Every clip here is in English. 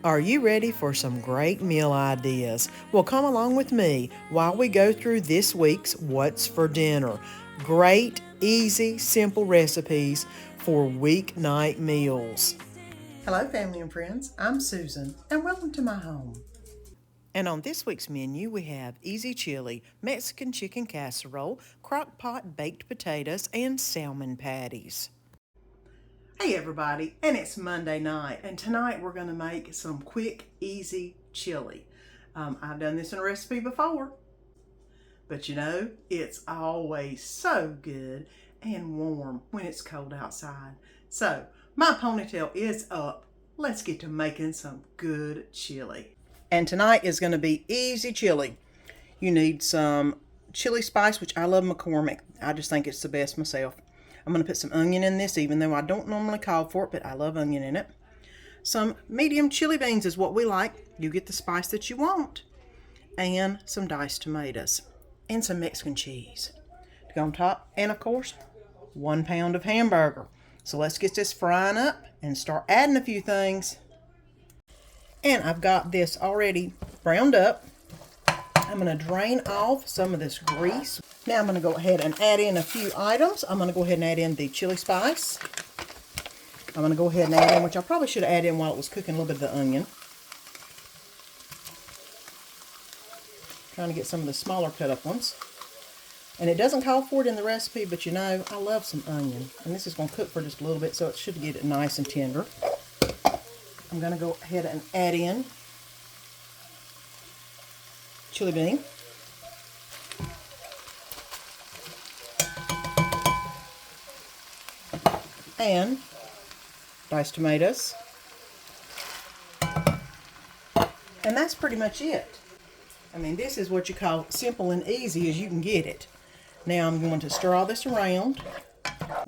Are you ready for some great meal ideas? Well, come along with me while we go through this week's What's for Dinner. Great, easy, simple recipes for weeknight meals. Hello, family and friends. I'm Susan, and welcome to my home. And on this week's menu, we have easy chili, Mexican chicken casserole, crockpot baked potatoes, and salmon patties. Hey everybody, and it's Monday night, and tonight we're going to make some quick, easy chili. I've done this in a recipe before, but you know, it's always so good and warm when it's cold outside. So, my ponytail is up. Let's get to making some good chili. And tonight is going to be easy chili. You need some chili spice, which I love McCormick. I just think it's the best myself. I'm going to put some onion in this, even though I don't normally call for it, but I love onion in it. Some medium chili beans is what we like. You get the spice that you want. And some diced tomatoes. And some Mexican cheese to go on top. And of course, 1 pound of hamburger. So let's get this frying up and start adding a few things. And I've got this already browned up. I'm going to drain off some of this grease. Now I'm going to go ahead and add in a few items. I'm going to go ahead and add in the chili spice. I'm going to go ahead and add in, which I probably should have added in while it was cooking, a little bit of the onion. Trying to get some of the smaller cut up ones. And it doesn't call for it in the recipe, but you know, I love some onion. And this is going to cook for just a little bit, so it should get it nice and tender. I'm going to go ahead and add in chili bean. And diced tomatoes. And that's pretty much it. I mean, this is what you call simple and easy as you can get it. Now I'm going to stir all this around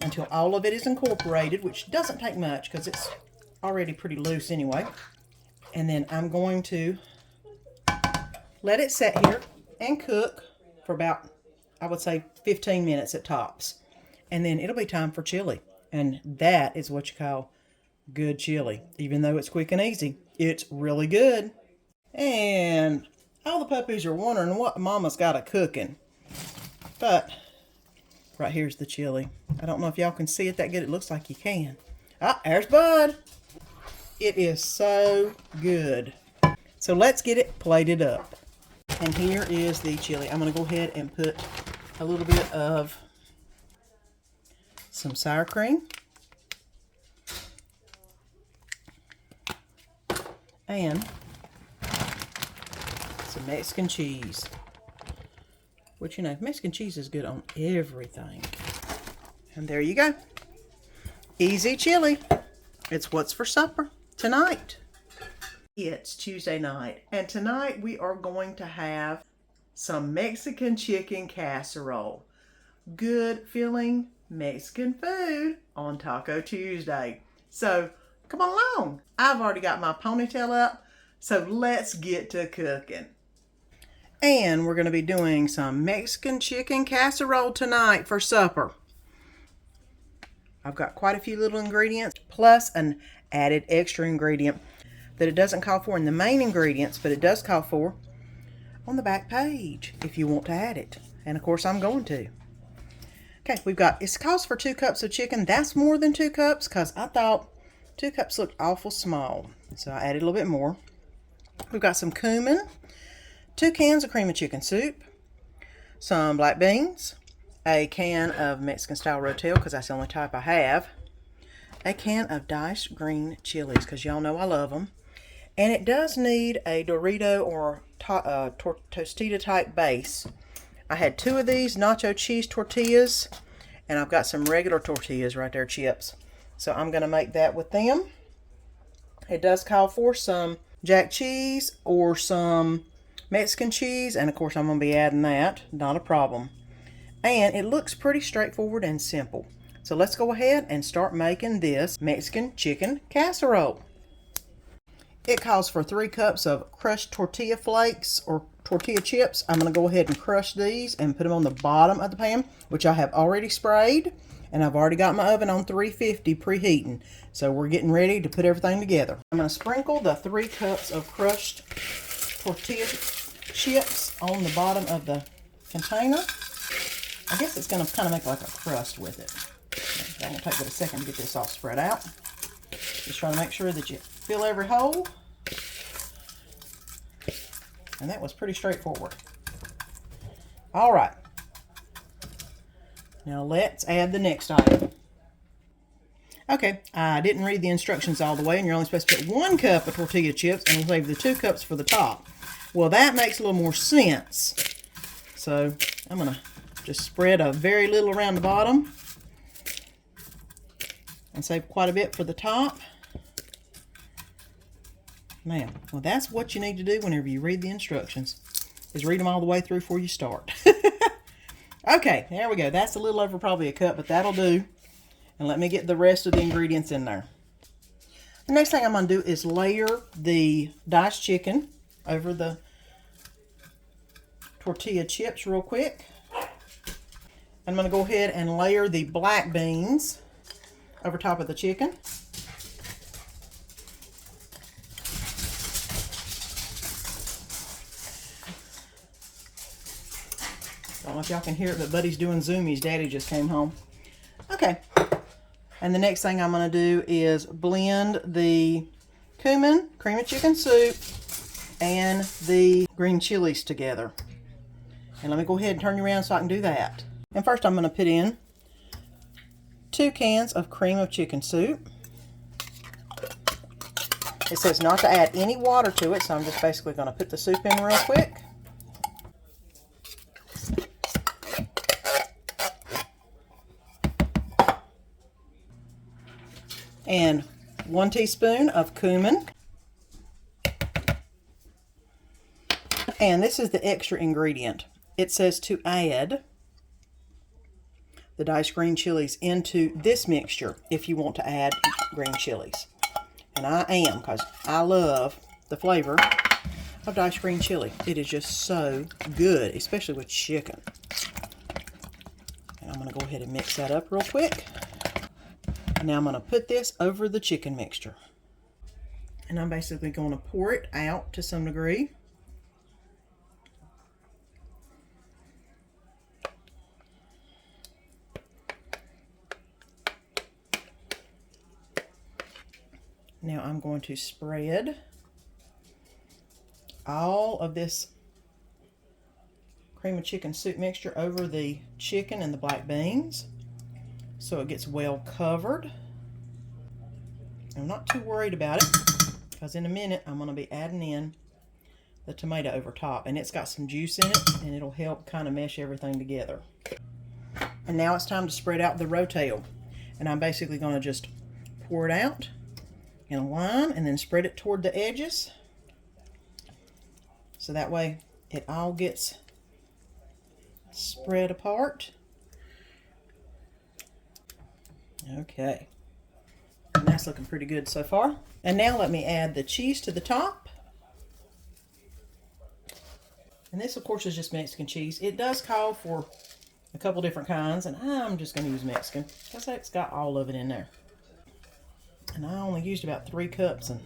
until all of it is incorporated, which doesn't take much because it's already pretty loose anyway. And then I'm going to let it sit here and cook for about, I would say, 15 minutes at tops. And then it'll be time for chili. And that is what you call good chili. Even though it's quick and easy, it's really good. And all the puppies are wondering what Mama's got a cooking. But right here's the chili. I don't know if y'all can see it that good. It looks like you can. Ah, there's Bud. It is so good. So let's get it plated up. And here is the chili. I'm going to go ahead and put a little bit of some sour cream and some Mexican cheese, which, you know, Mexican cheese is good on everything. And there you go. Easy chili. It's what's for supper tonight. It's Tuesday night, and tonight we are going to have some Mexican chicken casserole. Good filling Mexican food on Taco Tuesday. So come on along. I've already got my ponytail up, so let's get to cooking. And we're going to be doing some Mexican chicken casserole tonight for supper. I've got quite a few little ingredients, plus an added extra ingredient that it doesn't call for in the main ingredients, but it does call for on the back page if you want to add it. And of course I'm going to. Okay, we've got, it calls for 2 cups of chicken. That's more than 2 cups because I thought 2 cups looked awful small. So I added a little bit more. We've got some cumin, 2 cans of cream of chicken soup, some black beans, a can of Mexican style rotel because that's the only type I have, a can of diced green chilies because y'all know I love them. And it does need a Dorito or Tostita type base. I had 2 of these nacho cheese tortillas, and I've got some regular tortillas right there, chips. So I'm going to make that with them. It does call for some jack cheese or some Mexican cheese, and of course I'm going to be adding that, not a problem. And it looks pretty straightforward and simple. So let's go ahead and start making this Mexican chicken casserole. It calls for 3 cups of crushed tortilla flakes or tortilla chips. I'm going to go ahead and crush these and put them on the bottom of the pan, which I have already sprayed. And I've already got my oven on 350 preheating. So we're getting ready to put everything together. I'm going to sprinkle the 3 cups of crushed tortilla chips on the bottom of the container. I guess it's going to kind of make like a crust with it. That won't take but a second to get this all spread out. Just trying to make sure that you fill every hole. And that was pretty straightforward. All right. Now let's add the next item. Okay, I didn't read the instructions all the way, and you're only supposed to put 1 cup of tortilla chips and leave the 2 cups for the top. Well, that makes a little more sense. So I'm going to just spread a very little around the bottom and save quite a bit for the top. Now, well, that's what you need to do whenever you read the instructions, is read them all the way through before you start. Okay, there we go. That's a little over probably a cup, but that'll do. And let me get the rest of the ingredients in there. The next thing I'm going to do is layer the diced chicken over the tortilla chips real quick. I'm going to go ahead and layer the black beans over top of the chicken. I don't know if y'all can hear it, but Buddy's doing zoomies. Daddy just came home. Okay. And the next thing I'm going to do is blend the cumin, cream of chicken soup, and the green chilies together. And let me go ahead and turn you around so I can do that. And first I'm going to put in 2 cans of cream of chicken soup. It says not to add any water to it, so I'm just basically going to put the soup in real quick. And 1 teaspoon of cumin. And this is the extra ingredient. It says to add the diced green chilies into this mixture if you want to add green chilies. And I am, because I love the flavor of diced green chili. It is just so good, especially with chicken. And I'm going to go ahead and mix that up real quick. Now I'm going to put this over the chicken mixture. And I'm basically going to pour it out to some degree. Now I'm going to spread all of this cream of chicken soup mixture over the chicken and the black beans, so it gets well covered. I'm not too worried about it, because in a minute I'm going to be adding in the tomato over top, and it's got some juice in it, and it'll help kind of mesh everything together. And now it's time to spread out the rotel, and I'm basically going to just pour it out in a line and then spread it toward the edges, so that way it all gets spread apart. Okay, and that's looking pretty good so far. And now let me add the cheese to the top. And this, of course, is just Mexican cheese. It does call for a couple different kinds, and I'm just going to use Mexican because it's got all of it in there. And I only used about 3 cups, and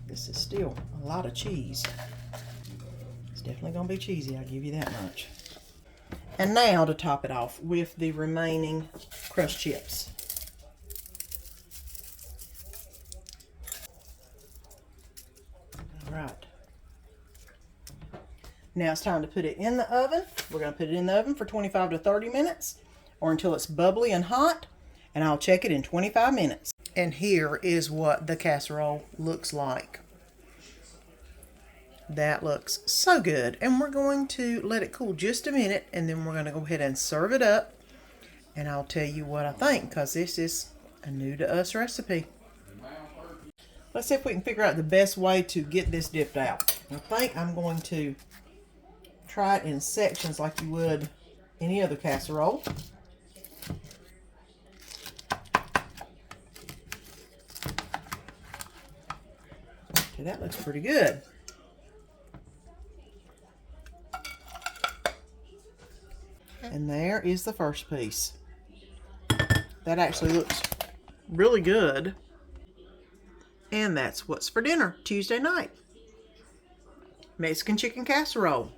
this is still a lot of cheese. It's definitely going to be cheesy, I'll give you that much. And now to top it off with the remaining crushed chips. All right. Now it's time to put it in the oven. We're going to put it in the oven for 25 to 30 minutes or until it's bubbly and hot, and I'll check it in 25 minutes. And here is what the casserole looks like. That looks so good. And we're going to let it cool just a minute, and then we're going to go ahead and serve it up. And I'll tell you what I think, because this is a new to us recipe. Let's see if we can figure out the best way to get this dipped out. I think I'm going to try it in sections like you would any other casserole. Okay, that looks pretty good. And there is the first piece. That actually looks really good. And that's what's for dinner Tuesday night. Mexican chicken casserole.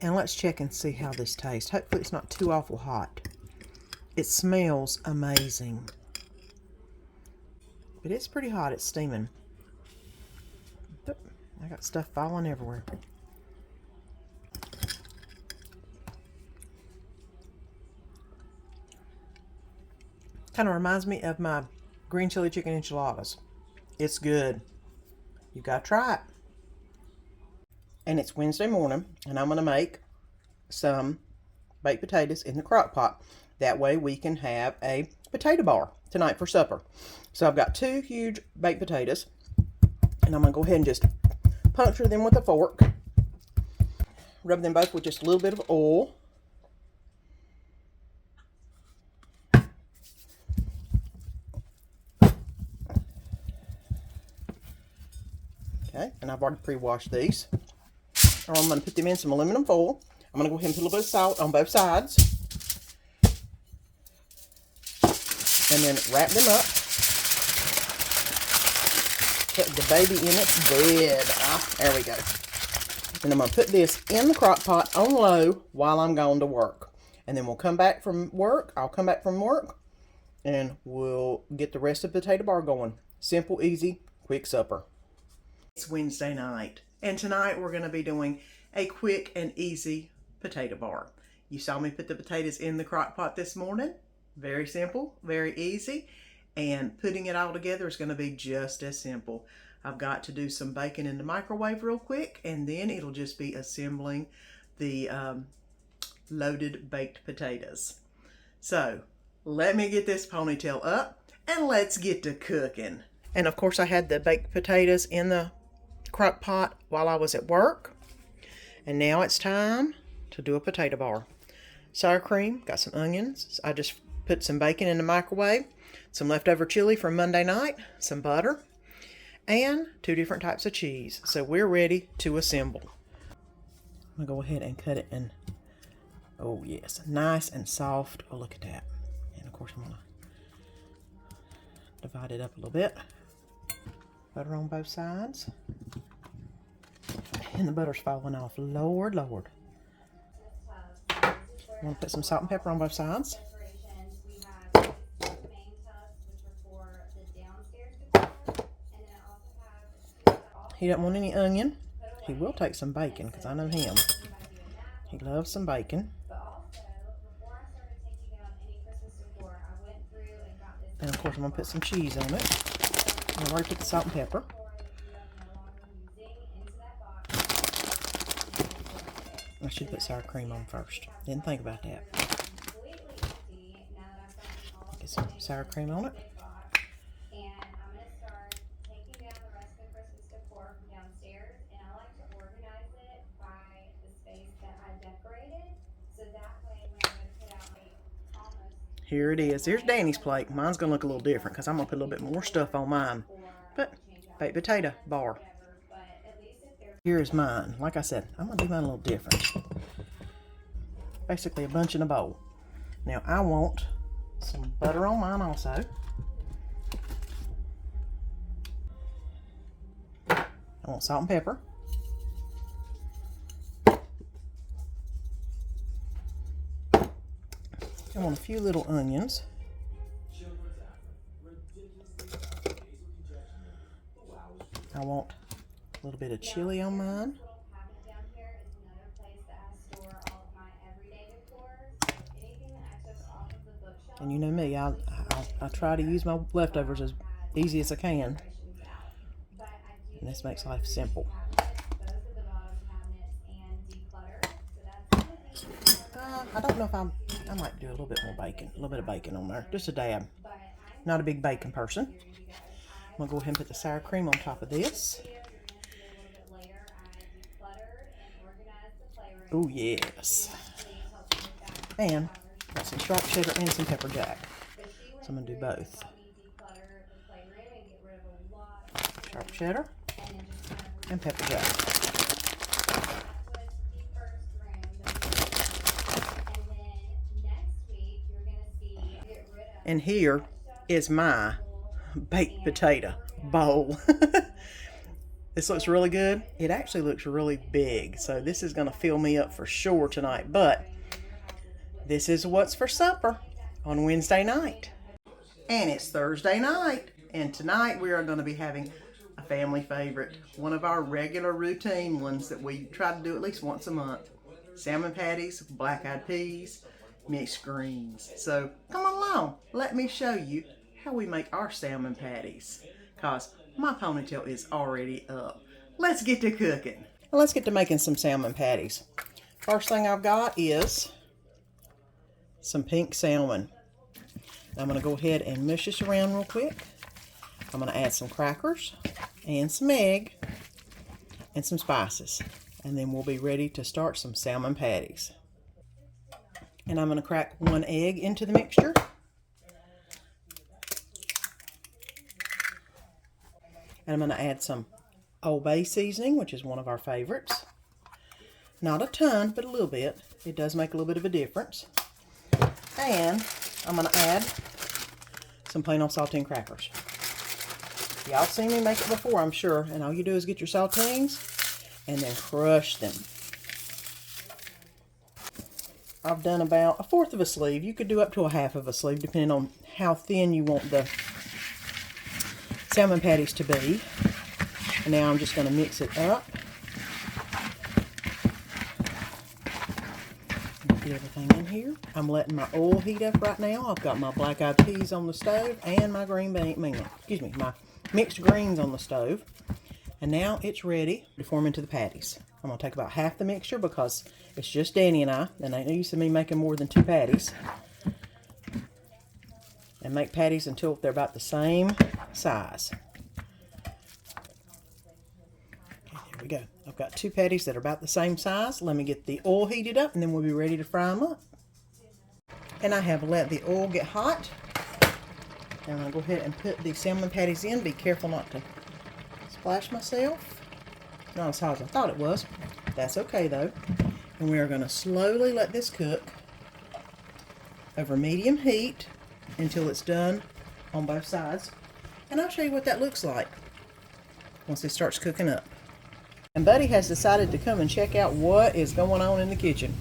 And let's check and see how this tastes. Hopefully it's not too awful hot. It smells amazing. But it's pretty hot. It's steaming. I got stuff falling everywhere. Kind of reminds me of my green chili chicken enchiladas. It's good. You gotta try it. And it's Wednesday morning, and I'm gonna make some baked potatoes in the crock pot. That way we can have a potato bar tonight for supper. So I've got 2 huge baked potatoes, and I'm gonna go ahead and just puncture them with a fork. Rub them both with just a little bit of oil. Okay, and I've already pre-washed these. I'm going to put them in some aluminum foil. I'm going to go ahead and put a little bit of salt on both sides. And then wrap them up. Put the baby in its bed. There we go. And I'm going to put this in the crock pot on low while I'm going to work. And then we'll come back from work. I'll come back from work. And we'll get the rest of the potato bar going. Simple, easy, quick supper. It's Wednesday night, and tonight we're going to be doing a quick and easy potato bar. You saw me put the potatoes in the crock pot this morning. Very simple, very easy, and putting it all together is going to be just as simple. I've got to do some bacon in the microwave real quick, and then it'll just be assembling the loaded baked potatoes. So let me get this ponytail up, and let's get to cooking. And of course I had the baked potatoes in the crock pot while I was at work, and now it's time to do a potato bar. Sour cream, got some onions. I just put some bacon in the microwave, some leftover chili from Monday night, some butter, and 2 different types of cheese. So we're ready to assemble. I'm gonna go ahead and cut it in, oh yes, nice and soft. Oh, look at that. And of course I'm gonna divide it up a little bit. Butter on both sides. And the butter's falling off. Lord, Lord. I'm going to put some salt and pepper on both sides. He doesn't want any onion. He will take some bacon because I know him. He loves some bacon. And of course I'm going to put some cheese on it. I've already put the salt and pepper. I should put sour cream on first. Didn't think about that. Get some sour cream on it. Here it is. Here's Danny's plate. Mine's going to look a little different because I'm going to put a little bit more stuff on mine. But, baked potato bar. Here's mine. Like I said, I'm going to do mine a little different. Basically a bunch in a bowl. Now I want some butter on mine also. I want salt and pepper. I want a few little onions. I want a little bit of chili on mine. And you know me, I try to use my leftovers as easy as I can. And this makes life simple. I don't know if I might do a little bit more bacon, a little bit of bacon on there, just a dab. Not a big bacon person. I'm gonna go ahead and put the sour cream on top of this. Oh yes. And got some sharp cheddar and some pepper jack. So I'm gonna do both. Sharp cheddar and pepper jack. And here is my baked potato bowl. This looks really good. It actually looks really big, so this is going to fill me up for sure tonight. But this is what's for supper on Wednesday night. And it's Thursday night, and tonight we are going to be having a family favorite, one of our regular routine ones that we try to do at least once a month. Salmon patties, black-eyed peas, mixed greens. So come along, let me show you how we make our salmon patties, because my ponytail is already up. Let's get to cooking. Let's get to making some salmon patties. First thing I've got is some pink salmon. I'm going to go ahead and mush this around real quick. I'm going to add some crackers and some egg and some spices. And then we'll be ready to start some salmon patties. And I'm going to crack one egg into the mixture. And I'm going to add some Old Bay seasoning, which is one of our favorites. Not a ton, but a little bit. It does make a little bit of a difference. And I'm going to add some plain old saltine crackers. Y'all seen me make it before, I'm sure. And all you do is get your saltines and then crush them. I've done about 1/4 of a sleeve. You could do up to a 1/2 of a sleeve, depending on how thin you want the salmon patties to be. And now I'm just going to mix it up. Get everything in here. I'm letting my oil heat up right now. I've got my black-eyed peas on the stove and my my mixed greens on the stove. And now it's ready to form into the patties. I'm going to take about half the mixture because it's just Danny and I. And ain't no use of me making more than 2 patties. And make patties until they're about the same size. Okay, there we go. I've got 2 patties that are about the same size. Let me get the oil heated up and then we'll be ready to fry them up. And I have let the oil get hot. And I'm going to go ahead and put the salmon patties in. Be careful not to splash myself. Not as hot as I thought it was. That's okay though. And we are going to slowly let this cook over medium heat until it's done on both sides. And I'll show you what that looks like once it starts cooking up. And Buddy has decided to come and check out what is going on in the kitchen.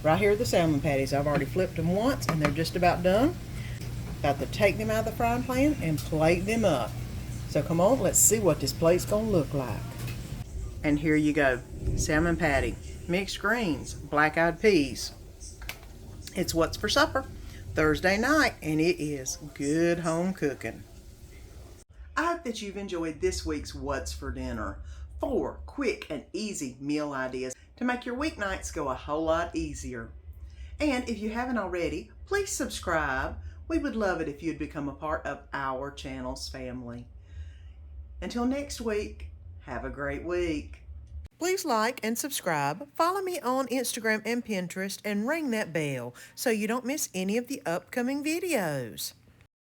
Right here are the salmon patties. I've already flipped them once and they're just about done. Got to take them out of the frying pan and plate them up. So come on, let's see what this plate's gonna look like. And here you go. Salmon patty, mixed greens, black-eyed peas. It's what's for supper Thursday night, and it is good home cooking. I hope that you've enjoyed this week's What's for Dinner. 4 quick and easy meal ideas to make your weeknights go a whole lot easier. And if you haven't already, please subscribe. We would love it if you'd become a part of our channel's family. Until next week, have a great week. Please like and subscribe. Follow me on Instagram and Pinterest and ring that bell so you don't miss any of the upcoming videos.